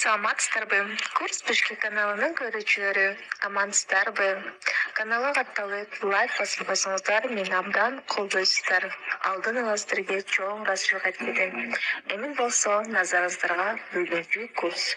Саламатсыздарбы? Курс Бишкек каналының көрүүчүлөрү амансыздарбы? Каналга катталып, лайк басып койсоңуздар, мени абдан колдойсуздар. Алдын ала сиздерге чоң ыраазычылык айтып кетем. Эми болсо назарыңыздарга бүгүнкү курс.